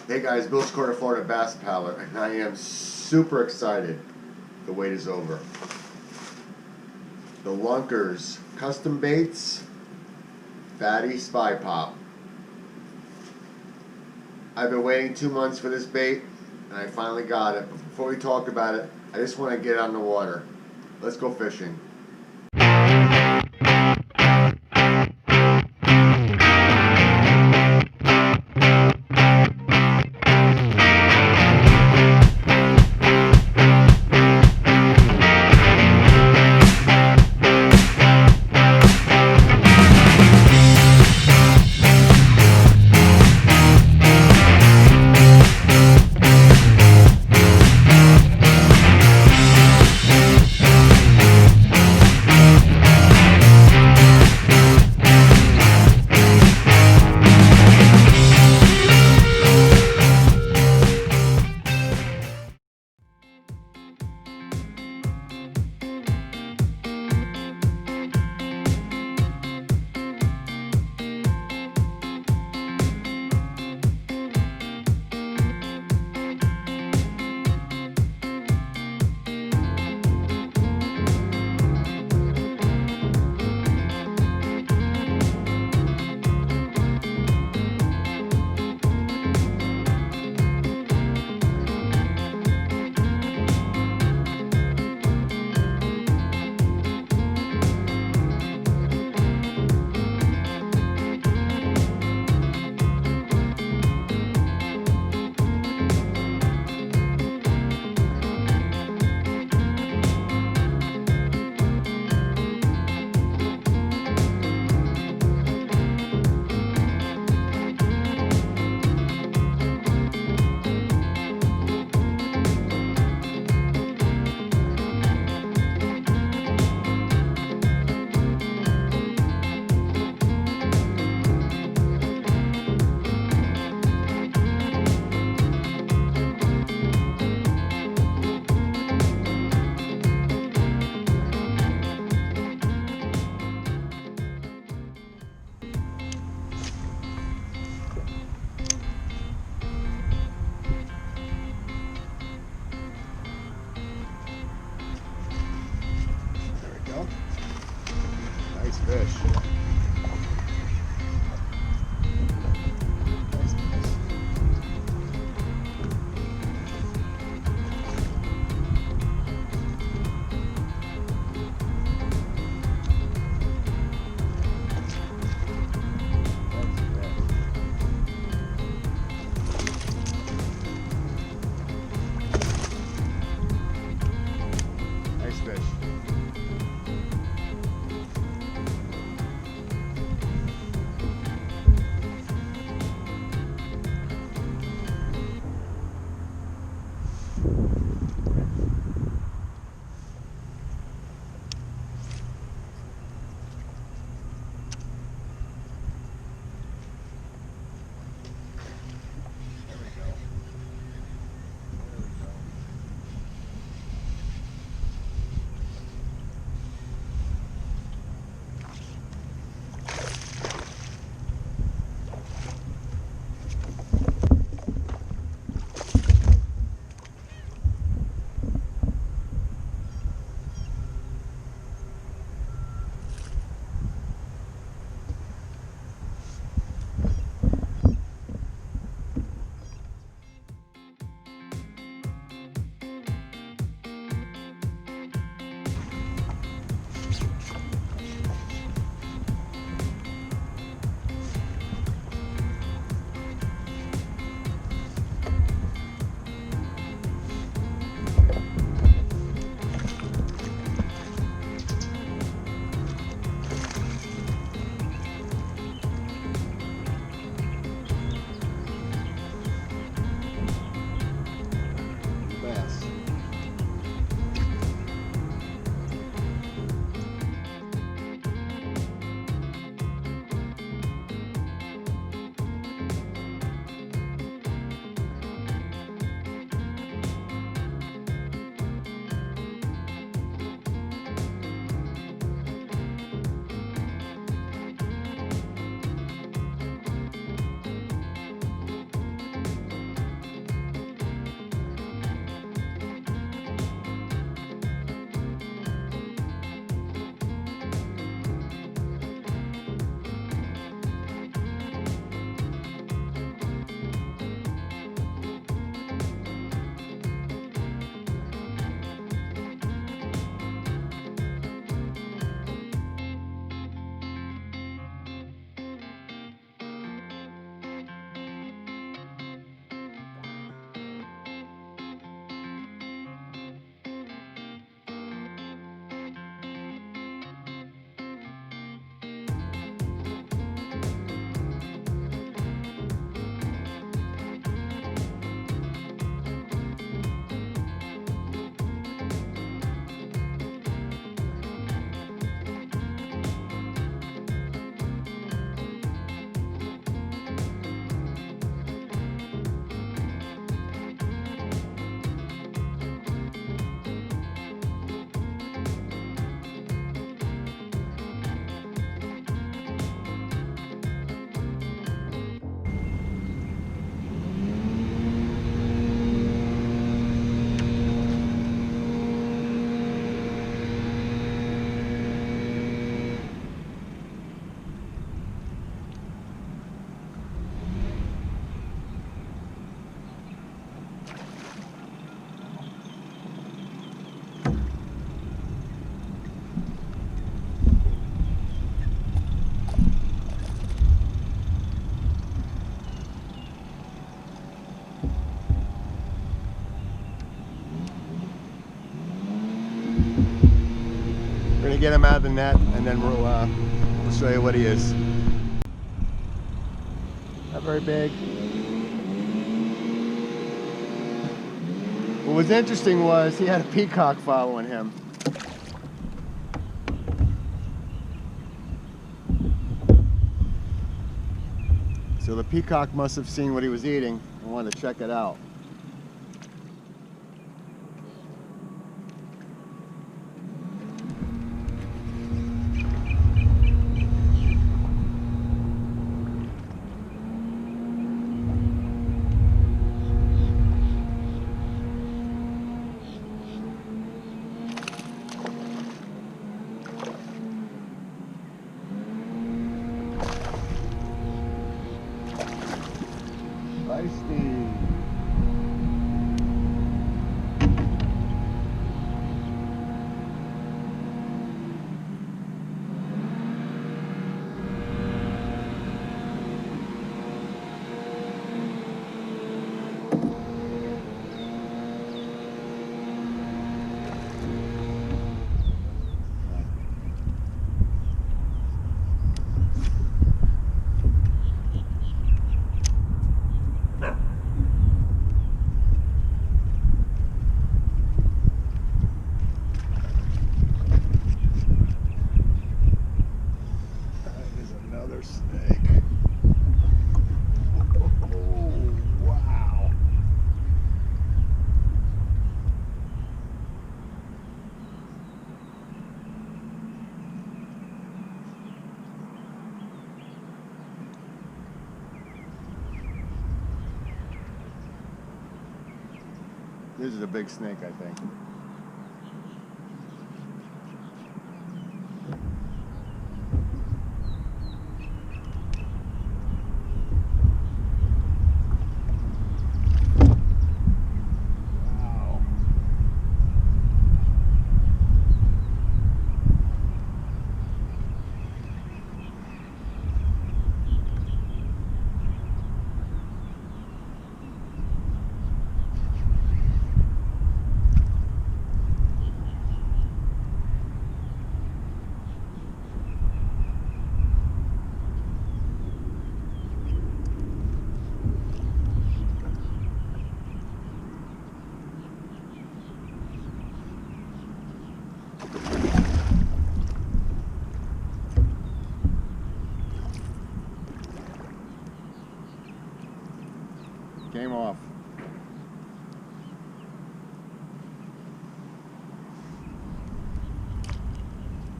Hey guys, Bill's Corner, Florida Bass Pallet, and I am super excited. The wait is over. The LunkerZcustombaitZ Fatty Spy Pop. I've been waiting 2 months for this bait, and I finally got it. But before we talk about it, I just want to get on the water. Let's go fishing. me get him out of the net, and then we'll show you what he is. Not very big. What was interesting was he had a peacock following him. So the peacock must have seen what he was eating and wanted to check it out. This is a big snake, I think. Came off.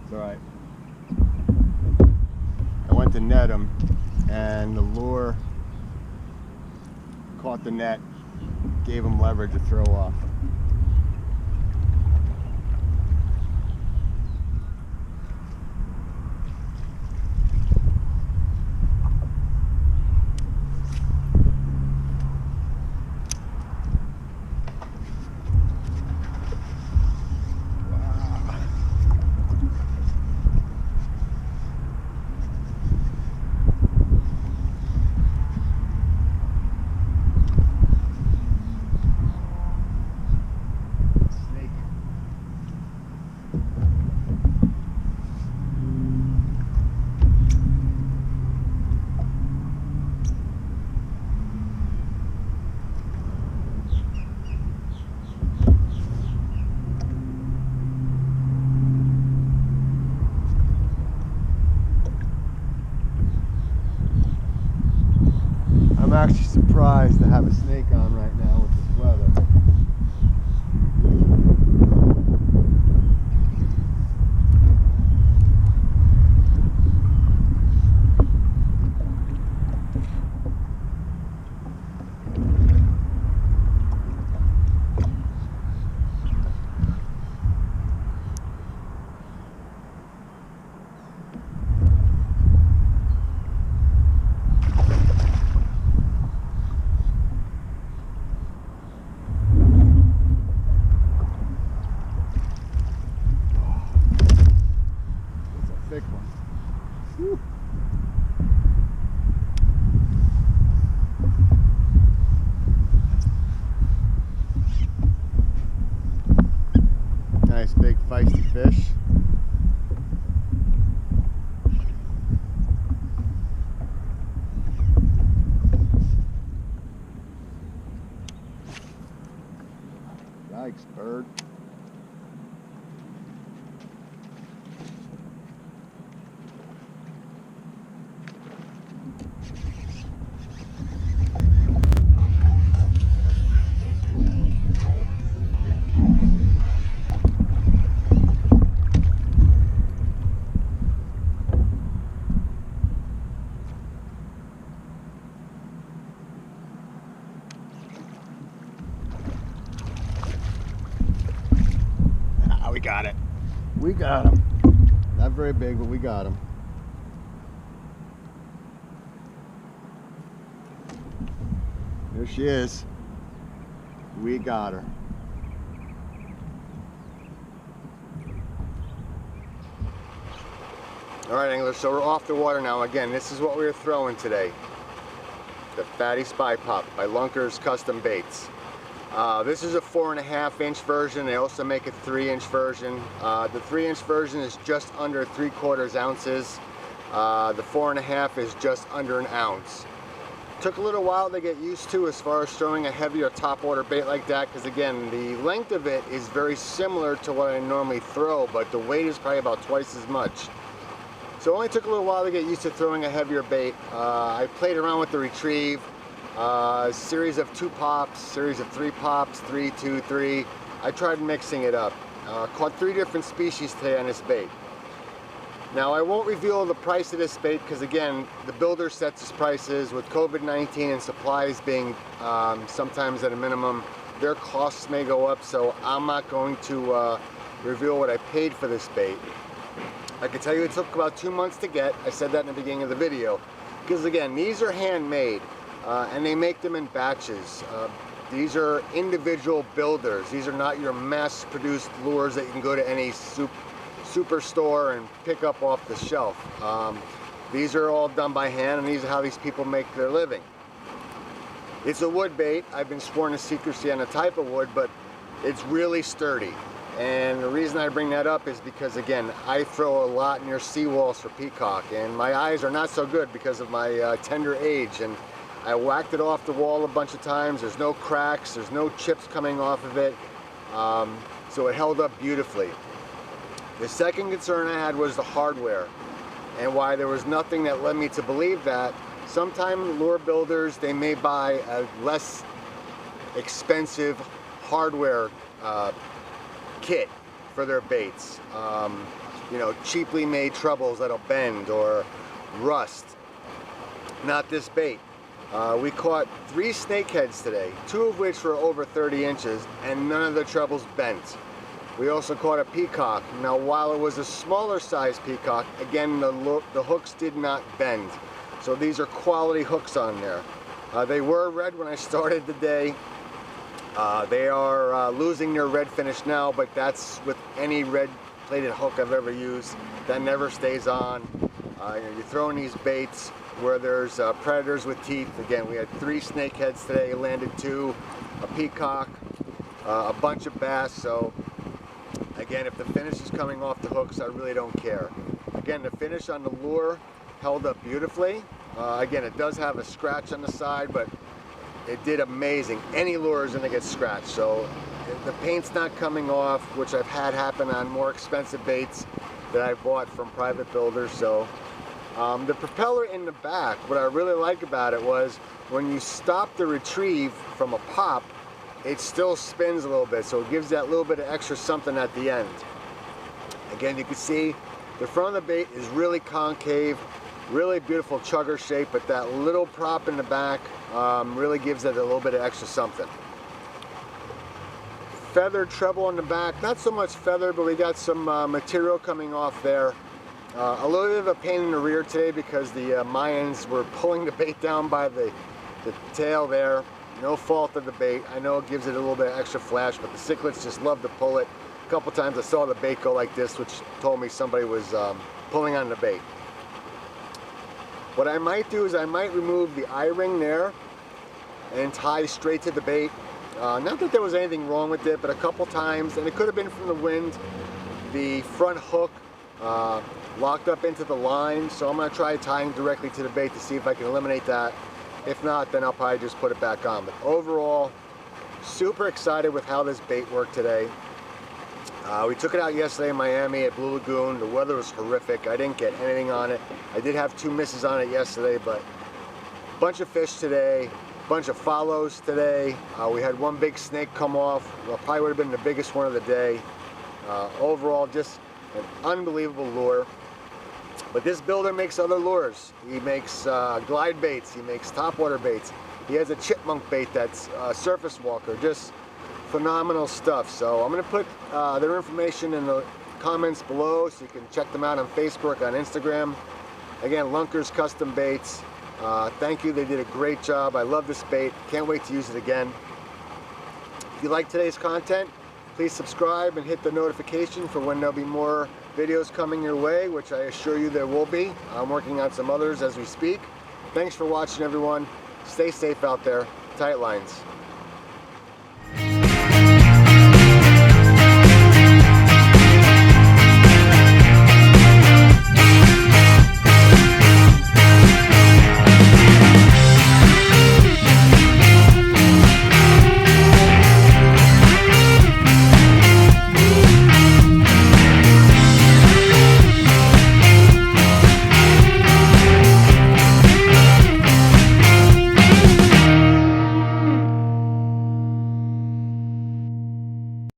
It's alright. I went to net him and the lure caught the net, gave him leverage to throw off. I'm actually surprised to have a snake on right now with this weather. Thanks, bird. We got it. We got him. Not very big, but we got him. There she is. We got her. All right, anglers, so we're off the water now. Again, this is what we were throwing today. The Fatty Spy Pop by LunkerZcustombaitZ. This is a 4.5-inch version. They also make a 3-inch version. The 3-inch version is just under 3/4 ounces. The 4.5 is just under an ounce. Took a little while to get used to as far as throwing a heavier topwater bait like that, because again, the length of it is very similar to what I normally throw, but the weight is probably about twice as much. So it only took a little while to get used to throwing a heavier bait. I played around with the retrieve. Series of 2 pops, series of 3 pops, 3, 2, 3. I tried mixing it up. Caught 3 different species today on this bait. Now I won't reveal the price of this bait because again, the builder sets his prices. With COVID-19 and supplies being sometimes at a minimum, their costs may go up, so I'm not going to reveal what I paid for this bait. I can tell you it took about 2 months to get. I said that in the beginning of the video. Because again, these are handmade. And they make them in batches. These are individual builders. These are not your mass-produced lures that you can go to any superstore and pick up off the shelf. These are all done by hand, and these are how these people make their living. It's a wood bait. I've been sworn to secrecy on the type of wood, but it's really sturdy. And the reason I bring that up is because, again, I throw a lot near seawalls for peacock, and my eyes are not so good because of my tender age. And I whacked it off the wall a bunch of times. There's no cracks, there's no chips coming off of it, so it held up beautifully. The second concern I had was the hardware, and why there was nothing that led me to believe that. Sometimes lure builders, they may buy a less expensive hardware kit for their baits. You know, cheaply made trebles that'll bend or rust. Not this bait. We caught 3 snakeheads today, 2 of which were over 30 inches, and none of the trebles bent. We also caught a peacock. Now, while it was a smaller size peacock, again, the hooks did not bend. So these are quality hooks on there. They were red when I started the day. They are losing their red finish now, but that's with any red plated hook I've ever used. That never stays on. You're throwing these baits where there's predators with teeth. Again, we had 3 snakeheads today, landed 2, a peacock, a bunch of bass. So again, if the finish is coming off the hooks, I really don't care. Again, the finish on the lure held up beautifully. Again, it does have a scratch on the side, but it did amazing. Any lure is going to get scratched, so the paint's not coming off, which I've had happen on more expensive baits that I bought from private builders. So the propeller in the back, what I really like about it was when you stop the retrieve from a pop, it still spins a little bit, so it gives that little bit of extra something at the end. Again, you can see the front of the bait is really concave, really beautiful chugger shape, but that little prop in the back really gives it a little bit of extra something. Feathered treble on the back, not so much feathered, but we got some material coming off there. A little bit of a pain in the rear today because the Mayans were pulling the bait down by the tail there. No fault of the bait. I know it gives it a little bit of extra flash, but the cichlids just love to pull it. A couple times I saw the bait go like this, which told me somebody was pulling on the bait. What I might do is I might remove the eye ring there and tie straight to the bait. Not that there was anything wrong with it, but a couple times, and it could have been from the wind, the front hook locked up into the line, so I'm going to try tying directly to the bait to see if I can eliminate that. If not, then I'll probably just put it back on. But overall, Super excited with how this bait worked today. We took it out yesterday in Miami at Blue Lagoon. The weather was horrific. I didn't get anything on it. I did have 2 misses on it yesterday, but a bunch of fish today, a bunch of follows today. We had 1 big snake come off. Well, probably would have been the biggest one of the day. Overall, just an unbelievable lure. But this builder makes other lures. He makes glide baits, he makes topwater baits. He has a chipmunk bait that's surface walker, just phenomenal stuff. So I'm gonna put their information in the comments below so you can check them out on Facebook, on Instagram. Again, LunkerZcustombaitZ. Thank you, they did a great job. I love this bait, can't wait to use it again. If you like today's content, please subscribe and hit the notification for when there'll be more videos coming your way, which I assure you there will be. I'm working on some others as we speak. Thanks for watching, everyone. Stay safe out there. Tight lines.